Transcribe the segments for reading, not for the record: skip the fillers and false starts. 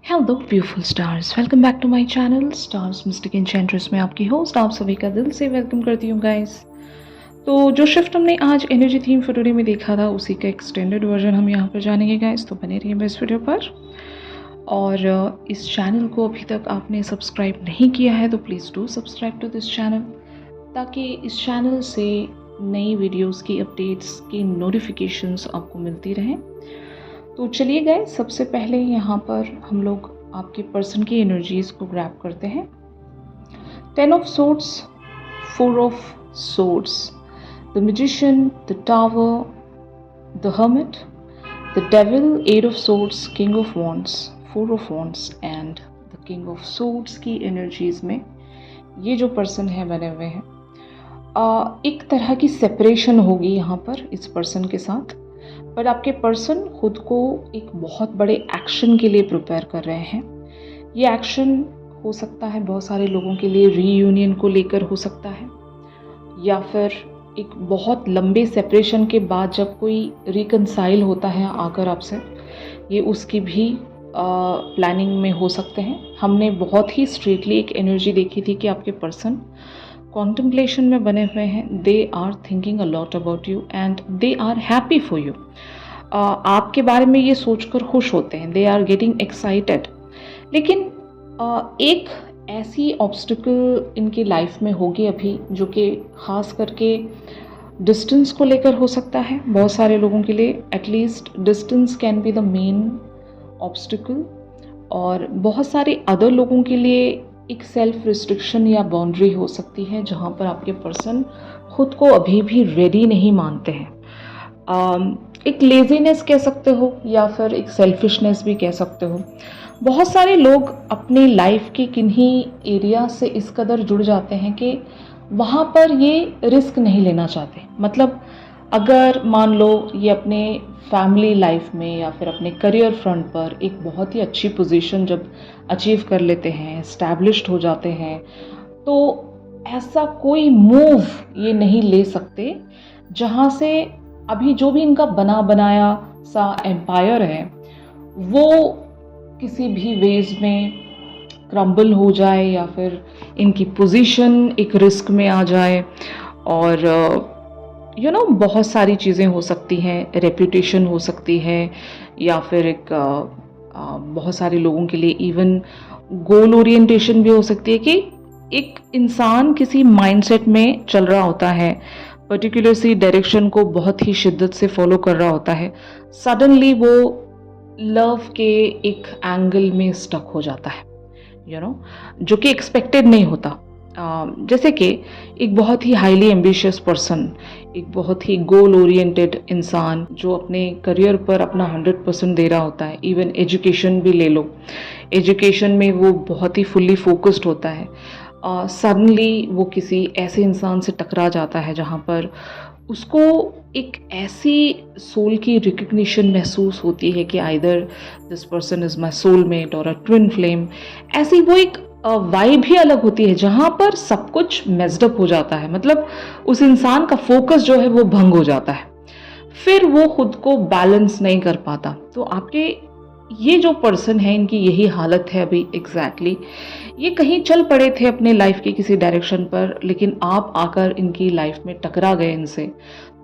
Hello beautiful stars, welcome back to my channel stars mystic enchantress में आपकी host आप सभी का दिल से वेलकम करती हूँ गाइस। तो जो शिफ्ट हमने आज एनर्जी थीम फॉर टुडे में देखा था उसी का एक्सटेंडेड वर्जन हम यहाँ पर जानेंगे गाइस, तो बने रहिए इस वीडियो पर। और इस चैनल को अभी तक आपने सब्सक्राइब नहीं किया है तो please do subscribe to this channel, ताकि इस चैनल से नई वीडियोज़ की अपडेट्स की नोटिफिकेशंस आपको मिलती रहें। तो चलिए गाइस, सबसे पहले यहाँ पर हम लोग आपके पर्सन की एनर्जीज को ग्रैब करते हैं। 10 of swords, 4 of swords, the magician, the tower, the hermit, the devil, 8 of swords, king of wands, 4 of wands and the king of swords की एनर्जीज में ये जो पर्सन है बने हुए हैं। एक तरह की सेपरेशन होगी यहाँ पर इस पर्सन के साथ, पर आपके पर्सन खुद को एक बहुत बड़े एक्शन के लिए प्रिपेयर कर रहे हैं। ये एक्शन हो सकता है बहुत सारे लोगों के लिए रीयूनियन को लेकर हो सकता है, या फिर एक बहुत लंबे सेपरेशन के बाद जब कोई रिकंसाइल होता है आकर आपसे, ये उसकी भी प्लानिंग में हो सकते हैं। हमने बहुत ही स्ट्रेटली एक एनर्जी देखी थी कि आपके पर्सन कॉन्टेम्पलेशन में बने हुए हैं। They are thinking a lot about you and they are happy for you. आपके बारे में ये सोचकर खुश होते हैं, दे आर गेटिंग एक्साइटेड। लेकिन एक ऐसी ऑब्स्टिकल इनकी लाइफ में होगी अभी, जो कि ख़ास करके डिस्टेंस को लेकर हो सकता है। बहुत सारे लोगों के लिए at least distance can be the main obstacle, और बहुत सारे अदर लोगों के लिए एक सेल्फ रिस्ट्रिक्शन या बाउंड्री हो सकती है, जहाँ पर आपके पर्सन खुद को अभी भी रेडी नहीं मानते हैं। एक लेजीनेस कह सकते हो या फिर एक सेल्फिशनेस भी कह सकते हो। बहुत सारे लोग अपनी लाइफ के किन्हीं एरिया से इस कदर जुड़ जाते हैं कि वहाँ पर ये रिस्क नहीं लेना चाहते। मतलब अगर मान लो ये अपने फैमिली लाइफ में या फिर अपने करियर फ्रंट पर एक बहुत ही अच्छी पोजीशन जब अचीव कर लेते हैं, एस्टैब्लिश्ड हो जाते हैं, तो ऐसा कोई मूव ये नहीं ले सकते जहाँ से अभी जो भी इनका बना बनाया सा एम्पायर है वो किसी भी वेज में क्रम्बल हो जाए, या फिर इनकी पोजीशन एक रिस्क में आ जाए। और बहुत सारी चीज़ें हो सकती हैं, रेप्यूटेशन हो सकती है, या फिर एक बहुत सारे लोगों के लिए इवन गोल ओरिएंटेशन भी हो सकती है कि एक इंसान किसी माइंडसेट में चल रहा होता है, पर्टिकुलर सी डायरेक्शन को बहुत ही शिद्दत से फॉलो कर रहा होता है, सडनली वो लव के एक एंगल में स्टक हो जाता है, जो कि एक्सपेक्टेड नहीं होता। जैसे कि एक बहुत ही हाईली एम्बिशियस पर्सन, एक बहुत ही गोल ओरिएंटेड इंसान जो अपने करियर पर अपना 100% दे रहा होता है। इवन एजुकेशन भी ले लो, एजुकेशन में वो बहुत ही फुल्ली फोकस्ड होता है। सडनली वो किसी ऐसे इंसान से टकरा जाता है जहाँ पर उसको एक ऐसी सोल की रिकग्निशन महसूस होती है कि either this person is my soulmate और अ ट्विन फ्लेम। ऐसी वो एक वाइब ही अलग होती है जहाँ पर सब कुछ मेस्ड अप हो जाता है। मतलब उस इंसान का फोकस जो है वो भंग हो जाता है, फिर वो खुद को बैलेंस नहीं कर पाता। तो आपके ये जो पर्सन है, इनकी यही हालत है अभी एग्जैक्टली। ये कहीं चल पड़े थे अपने लाइफ के किसी डायरेक्शन पर, लेकिन आप आकर इनकी लाइफ में टकरा गए इनसे।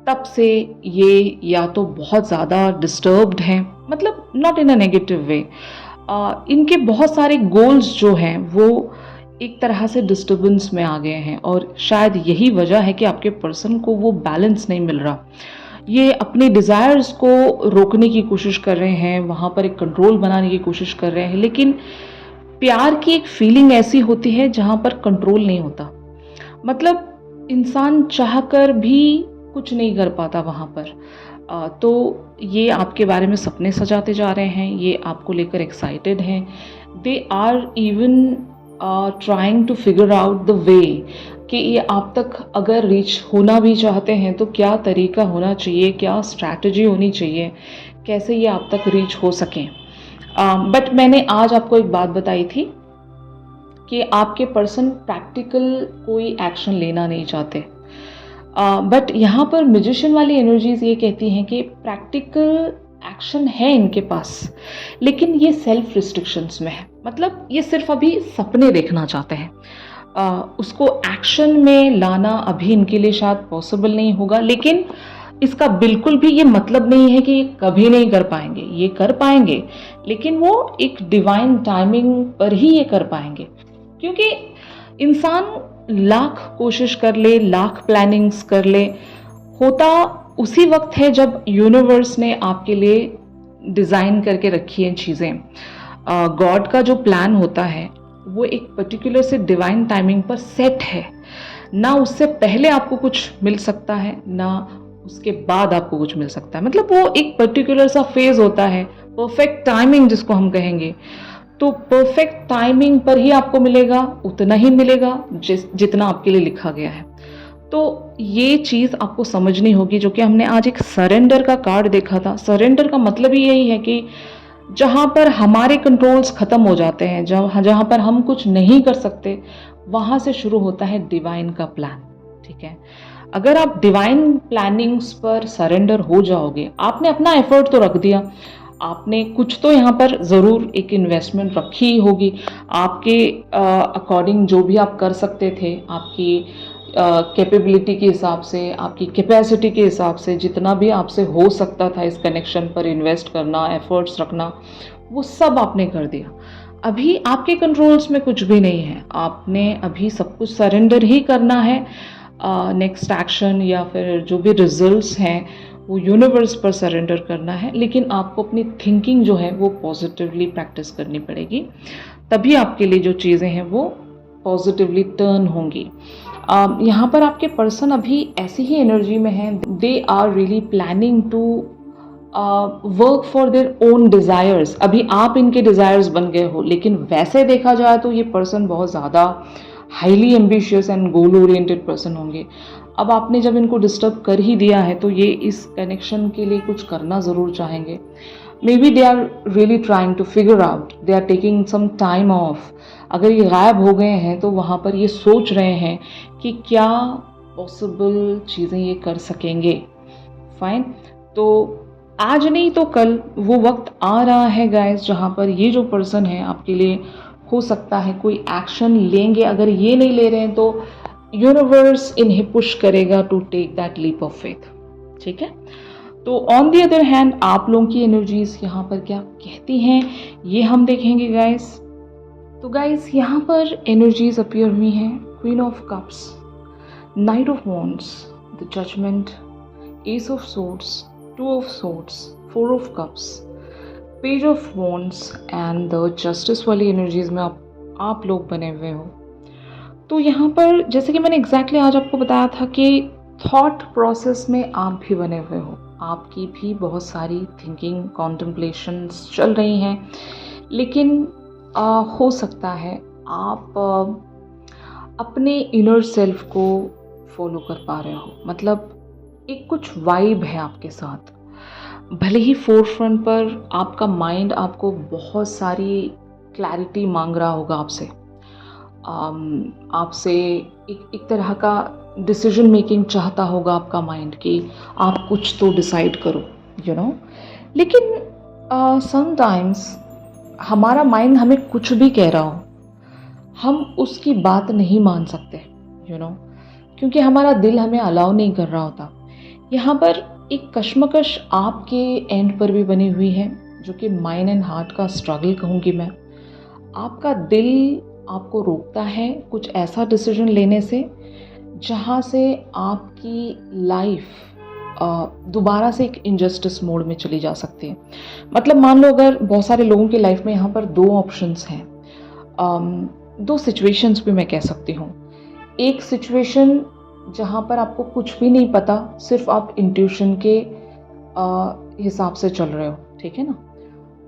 तब से ये या तो बहुत ज़्यादा डिस्टर्ब्ड हैं, मतलब not in a negative way, इनके बहुत सारे गोल्स जो हैं वो एक तरह से डिस्टर्बेंस में आ गए हैं, और शायद यही वजह है कि आपके पर्सन को वो बैलेंस नहीं मिल रहा। ये अपने डिज़ायर्स को रोकने की कोशिश कर रहे हैं, वहाँ पर एक कंट्रोल बनाने की कोशिश कर रहे हैं, लेकिन प्यार की एक फीलिंग ऐसी होती है जहाँ पर कंट्रोल नहीं होता। मतलब इंसान चाहकर भी कुछ नहीं कर पाता वहाँ पर। तो ये आपके बारे में सपने सजाते जा रहे हैं, ये आपको लेकर एक्साइटेड हैं। They are even trying to figure out the way कि ये आप तक अगर रीच होना भी चाहते हैं तो क्या तरीका होना चाहिए, क्या स्ट्रैटेजी होनी चाहिए, कैसे ये आप तक रीच हो सकें। बट मैंने आज आपको एक बात बताई थी कि आपके पर्सन प्रैक्टिकल कोई एक्शन लेना नहीं चाहते। बट यहाँ पर मैजिशियन वाली एनर्जीज ये कहती हैं कि प्रैक्टिकल एक्शन है इनके पास, लेकिन ये सेल्फ रिस्ट्रिक्शंस में है। मतलब ये सिर्फ अभी सपने देखना चाहते हैं। उसको एक्शन में लाना अभी इनके लिए शायद पॉसिबल नहीं होगा, लेकिन इसका बिल्कुल भी ये मतलब नहीं है कि ये कभी नहीं कर पाएंगे। ये कर पाएंगे, लेकिन वो एक डिवाइन टाइमिंग पर ही ये कर पाएंगे। क्योंकि इंसान लाख कोशिश कर ले, लाख प्लानिंग्स कर ले, होता उसी वक्त है जब यूनिवर्स ने आपके लिए डिज़ाइन करके रखी हैं चीज़ें। गॉड का जो प्लान होता है वो एक पर्टिकुलर से डिवाइन टाइमिंग पर सेट है। ना उससे पहले आपको कुछ मिल सकता है, ना उसके बाद आपको कुछ मिल सकता है। मतलब वो एक पर्टिकुलर सा फेज होता है, परफेक्ट टाइमिंग जिसको हम कहेंगे। तो परफेक्ट टाइमिंग पर ही आपको मिलेगा, उतना ही मिलेगा जितना आपके लिए लिखा गया है। तो ये चीज़ आपको समझनी होगी, जो कि हमने आज एक सरेंडर का कार्ड देखा था। सरेंडर का मतलब ही यही है कि जहाँ पर हमारे कंट्रोल्स ख़त्म हो जाते हैं, जहाँ पर हम कुछ नहीं कर सकते, वहाँ से शुरू होता है डिवाइन का प्लान। ठीक है, अगर आप डिवाइन प्लानिंग्स पर सरेंडर हो जाओगे, आपने अपना एफर्ट तो रख दिया, आपने कुछ तो यहाँ पर ज़रूर एक इन्वेस्टमेंट रखी ही होगी। आपके अकॉर्डिंग जो भी आप कर सकते थे, आपकी कैपेबिलिटी के हिसाब से, आपकी कैपेसिटी के हिसाब से, जितना भी आपसे हो सकता था इस कनेक्शन पर इन्वेस्ट करना, एफर्ट्स रखना, वो सब आपने कर दिया। अभी आपके कंट्रोल्स में कुछ भी नहीं है, आपने अभी सब कुछ सरेंडर ही करना है। नेक्स्ट एक्शन या फिर जो भी रिजल्ट्स हैं वो यूनिवर्स पर सरेंडर करना है। लेकिन आपको अपनी थिंकिंग जो है वो पॉजिटिवली प्रैक्टिस करनी पड़ेगी, तभी आपके लिए जो चीज़ें हैं वो पॉजिटिवली टर्न होंगी। यहाँ पर आपके पर्सन अभी ऐसी ही एनर्जी में हैं। They are really planning to work for their own desires. अभी आप इनके डिज़ायर्स बन गए हो, लेकिन वैसे देखा जाए तो ये पर्सन बहुत ज़्यादा highly ambitious and goal oriented person होंगे। अब आपने जब इनको डिस्टर्ब कर ही दिया है तो ये इस कनेक्शन के लिए कुछ करना ज़रूर चाहेंगे। Maybe they are really trying to figure out, they are taking some time off. अगर ये गायब हो गए हैं तो वहाँ पर ये सोच रहे हैं कि क्या पॉसिबल चीज़ें ये कर सकेंगे। फाइन, तो आज नहीं तो कल वो वक्त आ रहा है गाइस, जहाँ पर ये जो पर्सन है आपके लिए हो सकता है कोई एक्शन लेंगे। अगर ये नहीं ले रहे हैं तो यूनिवर्स इन्हें पुश करेगा to take that leap of faith. ठीक है, तो ऑन द अदर हैंड आप लोगों की एनर्जीज यहाँ पर क्या कहती हैं ये हम देखेंगे गाइस। तो गाइस यहाँ पर एनर्जीज अपीयर हुई हैं, queen of cups, knight of wands, the judgment, ace of swords, two of swords, four of cups, page of wands and the justice वाली एनर्जीज में आप लोग बने हुए हो। तो यहाँ पर जैसे कि मैंने एग्जैक्टली आज आपको बताया था कि थॉट प्रोसेस में आप भी बने हुए हो, आपकी भी बहुत सारी थिंकिंग, कॉन्टेम्पलेशंस चल रही हैं, लेकिन हो सकता है आप अपने इनर सेल्फ को फॉलो कर पा रहे हो। मतलब एक कुछ वाइब है आपके साथ। भले ही फोर फ्रंट पर आपका माइंड आपको बहुत सारी क्लैरिटी मांग रहा होगा आपसे एक तरह का डिसीजन मेकिंग चाहता होगा आपका माइंड कि आप कुछ तो डिसाइड करो, यू नो। लेकिन समटाइम्स हमारा माइंड हमें कुछ भी कह रहा हो, हम उसकी बात नहीं मान सकते, यू नो, क्योंकि हमारा दिल हमें अलाउ नहीं कर रहा होता। यहाँ पर एक कश्मकश आपके एंड पर भी बनी हुई है, जो कि माइंड एंड हार्ट का स्ट्रगल कहूँगी मैं। आपका दिल आपको रोकता है कुछ ऐसा डिसीजन लेने से जहाँ से आपकी लाइफ दोबारा से एक इनजस्टिस मोड में चली जा सकती है। मतलब मान लो अगर बहुत सारे लोगों की लाइफ में यहाँ पर दो ऑप्शंस हैं, दो सिचुएशंस भी मैं कह सकती हूँ। एक सिचुएशन जहाँ पर आपको कुछ भी नहीं पता, सिर्फ आप इंट्यूशन के हिसाब से चल रहे हो, ठीक है ना।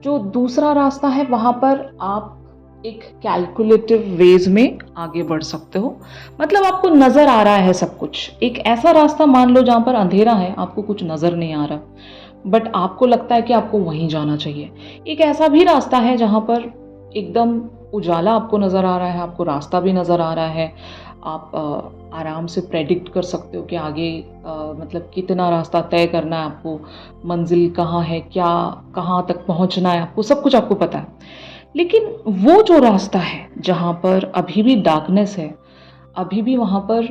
जो दूसरा रास्ता है वहाँ पर आप एक कैलकुलेटिव वेज में आगे बढ़ सकते हो। मतलब आपको नज़र आ रहा है सब कुछ। एक ऐसा रास्ता मान लो जहाँ पर अंधेरा है, आपको कुछ नज़र नहीं आ रहा, बट आपको लगता है कि आपको वहीं जाना चाहिए। एक ऐसा भी रास्ता है जहाँ पर एकदम उजाला आपको नज़र आ रहा है, आपको रास्ता भी नज़र आ रहा है, आप आराम से प्रेडिक्ट कर सकते हो कि आगे मतलब कितना रास्ता तय करना है आपको, मंजिल कहाँ है, क्या कहाँ तक पहुँचना है आपको, सब कुछ आपको पता है। लेकिन वो जो रास्ता है जहाँ पर अभी भी डार्कनेस है, अभी भी वहाँ पर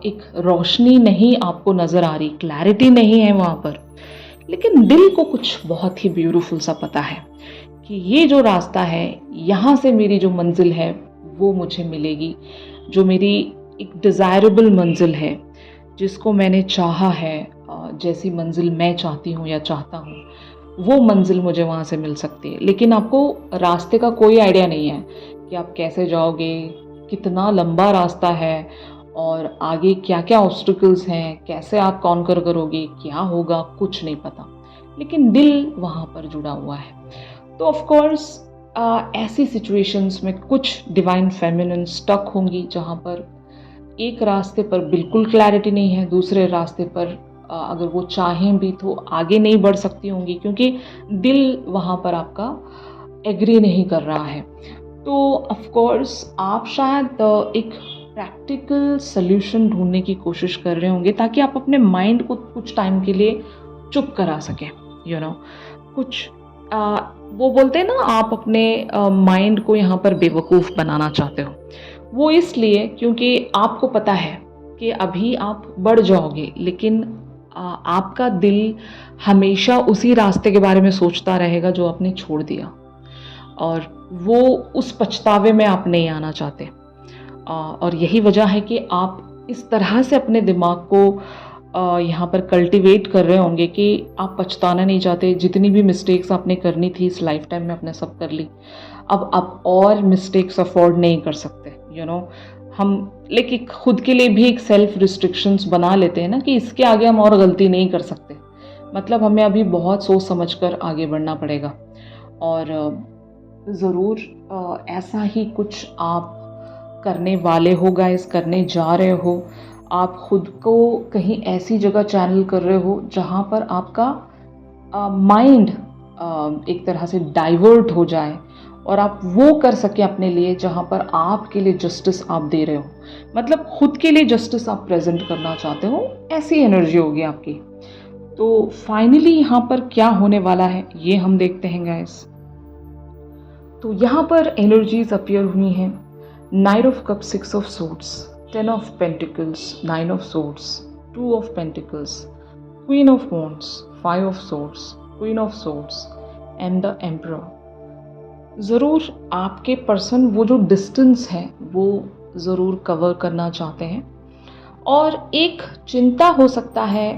एक रोशनी नहीं आपको नज़र आ रही, क्लैरिटी नहीं है वहाँ पर, लेकिन दिल को कुछ बहुत ही ब्यूटीफुल सा पता है कि ये जो रास्ता है, यहाँ से मेरी जो मंजिल है वो मुझे मिलेगी। जो मेरी एक डिज़ायरेबल मंजिल है, जिसको मैंने चाहा है, जैसी मंजिल मैं चाहती हूँ या चाहता हूँ, वो मंजिल मुझे वहाँ से मिल सकती है। लेकिन आपको रास्ते का कोई आइडिया नहीं है कि आप कैसे जाओगे, कितना लंबा रास्ता है और आगे क्या-क्या ऑब्स्टिकल्स हैं, कैसे आप कॉन्कर करोगे, क्या होगा, कुछ नहीं पता। लेकिन दिल वहाँ पर जुड़ा हुआ है। तो ऑफ कोर्स ऐसी सिचुएशंस में कुछ डिवाइन फेमिनिन स्टक होंगी जहाँ पर एक रास्ते पर बिल्कुल क्लैरिटी नहीं है, दूसरे रास्ते पर अगर वो चाहें भी तो आगे नहीं बढ़ सकती होंगी, क्योंकि दिल वहाँ पर आपका एग्री नहीं कर रहा है। तो ऑफ कोर्स आप शायद एक प्रैक्टिकल सॉल्यूशन ढूंढने की कोशिश कर रहे होंगे ताकि आप अपने माइंड को कुछ टाइम के लिए चुप करा सकें, यू नो कुछ वो बोलते हैं ना, आप अपने माइंड को यहाँ पर बेवकूफ़ बनाना चाहते हो। वो इसलिए क्योंकि आपको पता है कि अभी आप बढ़ जाओगे, लेकिन आपका दिल हमेशा उसी रास्ते के बारे में सोचता रहेगा जो आपने छोड़ दिया, और वो उस पछतावे में आप नहीं आना चाहते। और यही वजह है कि आप इस तरह से अपने दिमाग को यहाँ पर कल्टीवेट कर रहे होंगे कि आप पछताना नहीं चाहते। जितनी भी मिस्टेक्स आपने करनी थी इस लाइफ टाइम में आपने सब कर ली, अब आप और मिस्टेक्स अफोर्ड नहीं कर सकते, यू नो। हम लेकिन खुद के लिए भी एक सेल्फ रिस्ट्रिक्शंस बना लेते हैं ना कि इसके आगे हम और गलती नहीं कर सकते, मतलब हमें अभी बहुत सोच समझ कर आगे बढ़ना पड़ेगा। और ज़रूर ऐसा ही कुछ आप करने वाले हो गाइस, करने जा रहे हो। आप खुद को कहीं ऐसी जगह चैनल कर रहे हो जहाँ पर आपका माइंड एक तरह से डाइवर्ट हो जाए और आप वो कर सके अपने लिए जहाँ पर आपके लिए जस्टिस आप दे रहे हो, मतलब खुद के लिए जस्टिस आप प्रेजेंट करना चाहते हो, ऐसी एनर्जी होगी आपकी। तो फाइनली यहाँ पर क्या होने वाला है ये हम देखते हैं गाइस। तो यहाँ पर एनर्जीज अपीयर हुई हैं, night of cup, 6 of swords, 10 of pentacles, 9 of swords, 2 of pentacles, queen of wands, 5 of swords, queen of swords and the emperor. ज़रूर आपके पर्सन वो जो डिस्टेंस है वो ज़रूर कवर करना चाहते हैं, और एक चिंता हो सकता है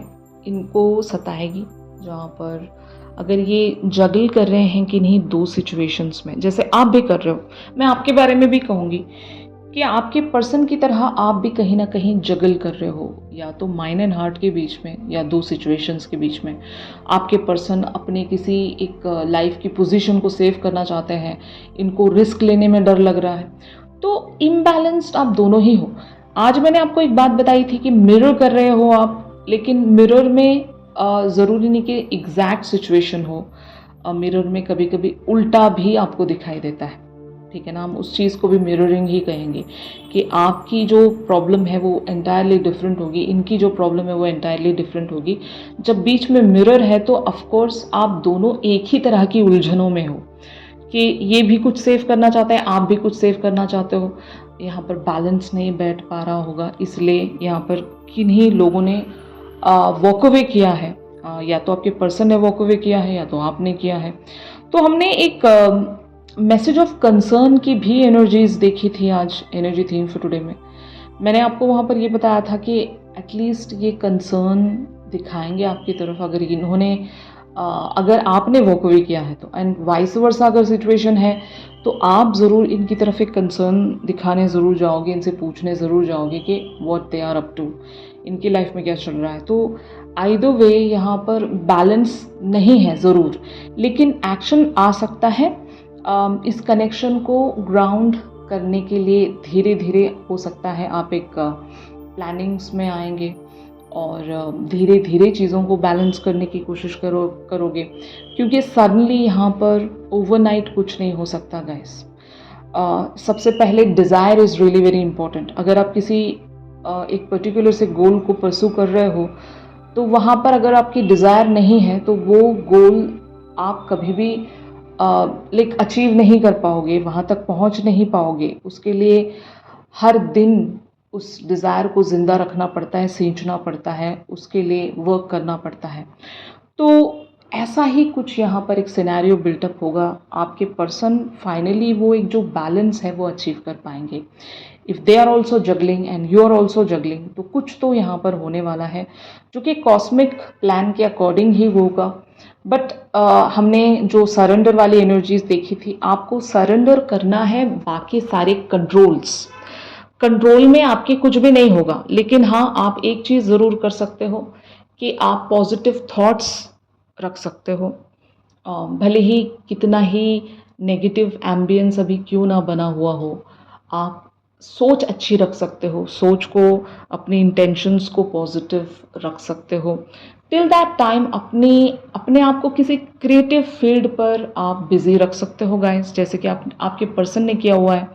इनको सताएगी, जहाँ पर अगर ये जगल कर रहे हैं कि नहीं दो सिचुएशंस में, जैसे आप भी कर रहे हो। मैं आपके बारे में भी कहूँगी कि आपके पर्सन की तरह आप भी कहीं ना कहीं जगल कर रहे हो, या तो माइंड एंड हार्ट के बीच में या दो सिचुएशंस के बीच में। आपके पर्सन अपने किसी एक लाइफ की पोजीशन को सेव करना चाहते हैं, इनको रिस्क लेने में डर लग रहा है, तो इम्बैलेंस्ड आप दोनों ही हो। आज मैंने आपको एक बात बताई थी कि मिरर कर रहे हो आप, लेकिन मिरर में ज़रूरी नहीं कि एग्जैक्ट सिचुएशन हो, मिरर में कभी कभी उल्टा भी आपको दिखाई देता है, ठीक है ना। हम उस चीज़ को भी मिररिंग ही कहेंगे कि आपकी जो प्रॉब्लम है वो एंटायरली डिफरेंट होगी, इनकी जो प्रॉब्लम है वो एंटायरली डिफरेंट होगी। जब बीच में मिरर है तो ऑफकोर्स आप दोनों एक ही तरह की उलझनों में हो कि ये भी कुछ सेव करना चाहता है, आप भी कुछ सेव करना चाहते हो। यहाँ पर बैलेंस नहीं बैठ पा रहा होगा, इसलिए यहाँ पर किन्हीं लोगों ने वॉक अवे किया है, या तो आपके पर्सन ने वॉक अवे किया है या तो आपने किया है। तो हमने एक मैसेज ऑफ कंसर्न की भी एनर्जीज देखी थी आज एनर्जी थीम फॉर टुडे में। मैंने आपको वहाँ पर ये बताया था कि एटलीस्ट ये कंसर्न दिखाएंगे आपकी तरफ अगर इन्होंने अगर आपने वॉक अवे किया है तो, एंड वाइस वर्सा अगर सिचुएशन है तो आप ज़रूर इनकी तरफ एक कंसर्न दिखाने ज़रूर जाओगे, इनसे पूछने ज़रूर जाओगे कि what they are up to, इनकी लाइफ में क्या चल रहा है। तो आइदर वे यहाँ पर बैलेंस नहीं है ज़रूर, लेकिन एक्शन आ सकता है। इस कनेक्शन को ग्राउंड करने के लिए धीरे धीरे हो सकता है आप एक प्लानिंग्स में आएंगे और धीरे धीरे चीज़ों को बैलेंस करने की कोशिश करोगे, क्योंकि सडनली यहाँ पर ओवरनाइट कुछ नहीं हो सकता गाइस। सबसे पहले desire is really very important. अगर आप किसी एक पर्टिकुलर से गोल को परस्यू कर रहे हो, तो वहाँ पर अगर आपकी डिज़ायर नहीं है तो वो गोल आप कभी भी लाइक अचीव नहीं कर पाओगे, वहाँ तक पहुँच नहीं पाओगे। उसके लिए हर दिन उस डिज़ायर को ज़िंदा रखना पड़ता है, सींचना पड़ता है, उसके लिए वर्क करना पड़ता है। तो ऐसा ही कुछ यहाँ पर एक सिनेरियो बिल्टअप होगा। आपके पर्सन फाइनली वो एक जो बैलेंस है वो अचीव कर पाएंगे। If they are also juggling and you are also juggling, तो कुछ तो यहाँ पर होने वाला है जो कि कॉस्मिक प्लान के अकॉर्डिंग ही होगा। बट हमने जो सरेंडर वाली एनर्जीज देखी थी, आपको सरेंडर करना है बाकी सारे कंट्रोल्स। कंट्रोल में आपके कुछ भी नहीं होगा, लेकिन हाँ, आप एक चीज़ ज़रूर कर सकते हो कि आप पॉजिटिव थॉट्स रख सकते हो। भले ही कितना ही नेगेटिव एम्बियंस अभी क्यों ना बना हुआ हो, आप सोच अच्छी रख सकते हो, सोच को, अपनी इंटेंशंस को पॉजिटिव रख सकते हो। टिल दैट टाइम अपने आप को किसी क्रिएटिव फील्ड पर आप बिजी रख सकते हो गाइस, जैसे कि आपके पर्सन ने किया हुआ है।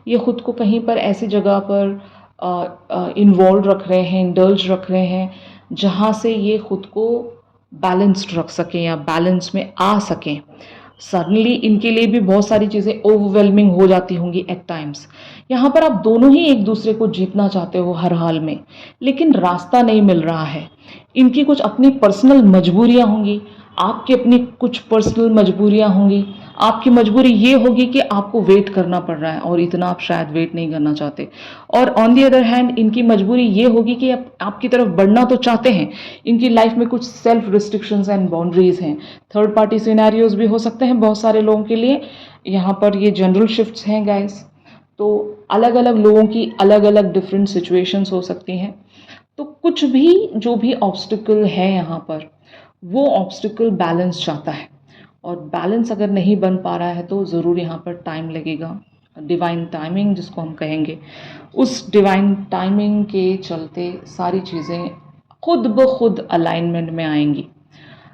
ये खुद को कहीं पर ऐसी जगह पर इन्वॉल्व रख रहे हैं, इंडल्ज रख रहे हैं, जहाँ से ये खुद को बैलेंस्ड रख सकें या बैलेंस में आ सकें। सडनली इनके लिए भी बहुत सारी चीज़ें ओवरवेलमिंग हो जाती होंगी एट टाइम्स। यहाँ पर आप दोनों ही एक दूसरे को जीतना चाहते हो हर हाल में, लेकिन रास्ता नहीं मिल रहा है। इनकी कुछ अपनी पर्सनल मजबूरियाँ होंगी, आपकी अपनी कुछ पर्सनल मजबूरियाँ होंगी। आपकी मजबूरी ये होगी कि आपको वेट करना पड़ रहा है और इतना आप शायद वेट नहीं करना चाहते। और ऑन दी अदर हैंड इनकी मजबूरी ये होगी कि आपकी तरफ बढ़ना तो चाहते हैं, इनकी लाइफ में कुछ सेल्फ रिस्ट्रिक्शंस एंड बाउंड्रीज हैं। थर्ड पार्टी सिनेरियोज भी हो सकते हैं बहुत सारे लोगों के लिए। यहाँ पर ये जनरल शिफ्ट्स हैं गाइस, तो अलग अलग लोगों की अलग अलग डिफरेंट सिचुएशंस हो सकती हैं। तो कुछ भी जो भी ऑब्स्टिकल है यहाँ पर, वो ऑब्स्टिकल बैलेंस चाहता है, और बैलेंस अगर नहीं बन पा रहा है तो ज़रूर यहाँ पर टाइम लगेगा। डिवाइन टाइमिंग जिसको हम कहेंगे, उस डिवाइन टाइमिंग के चलते सारी चीज़ें खुद ब खुद अलाइनमेंट में आएंगी।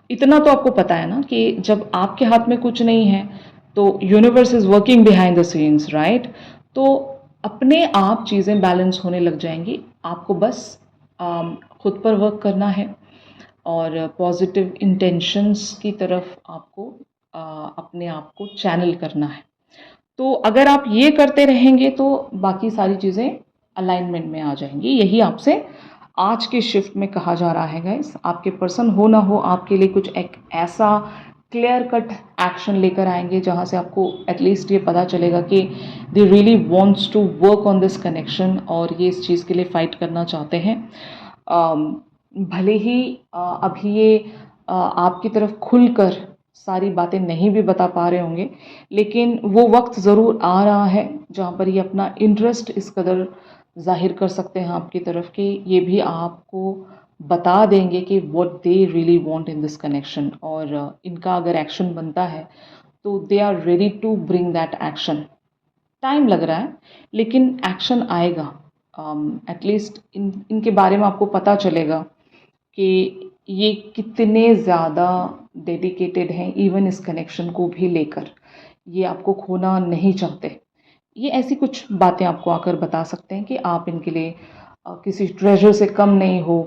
इतना तो आपको पता है ना कि जब आपके हाथ में कुछ नहीं है तो universe is working behind the scenes, right? तो अपने आप चीज़ें बैलेंस होने लग जाएंगी। आपको बस खुद पर वर्क करना है और पॉजिटिव इंटेंशंस की तरफ आपको अपने आप को चैनल करना है। तो अगर आप ये करते रहेंगे तो बाकी सारी चीज़ें अलाइनमेंट में आ जाएंगी। यही आपसे आज के शिफ्ट में कहा जा रहा है गाइस। आपके पर्सन हो ना हो, आपके लिए कुछ एक ऐसा क्लियर कट एक्शन लेकर आएंगे जहाँ से आपको एटलीस्ट ये पता चलेगा कि they really wants to work on this connection, और ये इस चीज़ के लिए फ़ाइट करना चाहते हैं। भले ही अभी ये आपकी तरफ खुलकर सारी बातें नहीं भी बता पा रहे होंगे, लेकिन वो वक्त ज़रूर आ रहा है जहाँ पर ये अपना इंटरेस्ट इस कदर ज़ाहिर कर सकते हैं आपकी तरफ कि ये भी आपको बता देंगे कि what they really want in this connection. और इनका अगर एक्शन बनता है तो they are ready to bring that action. Time लग रहा है लेकिन एक्शन आएगा। एटलीस्ट इनके बारे में आपको पता चलेगा कि ये कितने ज़्यादा डेडिकेटेड हैं इवन इस कनेक्शन को भी लेकर। ये आपको खोना नहीं चाहते। ये ऐसी कुछ बातें आपको आकर बता सकते हैं कि आप इनके लिए किसी ट्रेजर से कम नहीं हो,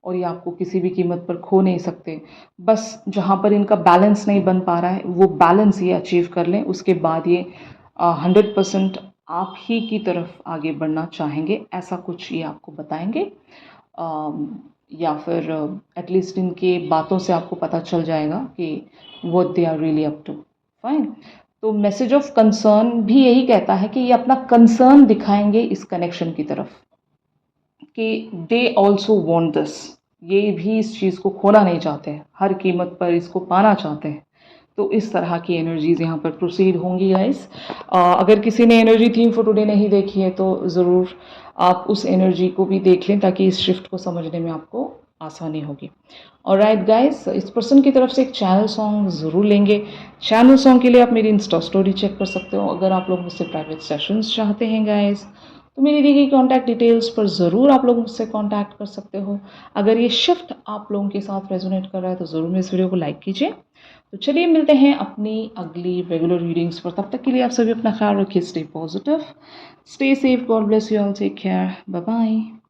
और ये आपको किसी भी कीमत पर खो नहीं सकते। बस जहाँ पर इनका बैलेंस नहीं बन पा रहा है वो बैलेंस ये अचीव कर लें, उसके बाद ये 100% आप ही की तरफ आगे बढ़ना चाहेंगे, ऐसा कुछ ये आपको बताएंगे। या फिर एटलीस्ट इनके बातों से आपको पता चल जाएगा कि what they are really up to. Fine. तो मैसेज ऑफ कंसर्न भी यही कहता है कि ये अपना कंसर्न दिखाएंगे इस कनेक्शन की तरफ कि दे ऑल्सो वांट दिस। ये भी इस चीज़ को खोना नहीं चाहते हैं, हर कीमत पर इसको पाना चाहते हैं। तो इस तरह की एनर्जीज़ यहाँ पर प्रोसीड होंगी गाइस। अगर किसी ने एनर्जी थीम फॉर टुडे नहीं देखी है तो ज़रूर आप उस एनर्जी को भी देख लें ताकि इस शिफ्ट को समझने में आपको आसानी होगी। ऑलराइट गाइस, इस पर्सन की तरफ से एक चैनल सॉन्ग ज़रूर लेंगे। चैनल सॉन्ग के लिए आप मेरी इंस्टा स्टोरी चेक कर सकते हो। अगर आप लोग मुझसे प्राइवेट सेशंस चाहते हैं गाइस तो मेरी दी गई कॉन्टैक्ट डिटेल्स पर ज़रूर आप लोग मुझसे कॉन्टैक्ट कर सकते हो। अगर ये शिफ्ट आप लोगों के साथ रेजोनेट कर रहा है तो ज़रूर मेरे इस वीडियो को लाइक कीजिए। तो चलिए मिलते हैं अपनी अगली रेगुलर रीडिंग्स पर। तब तक के लिए आप सभी अपना ख्याल रखिए। Stay positive, stay safe, God bless you all, take care, bye bye.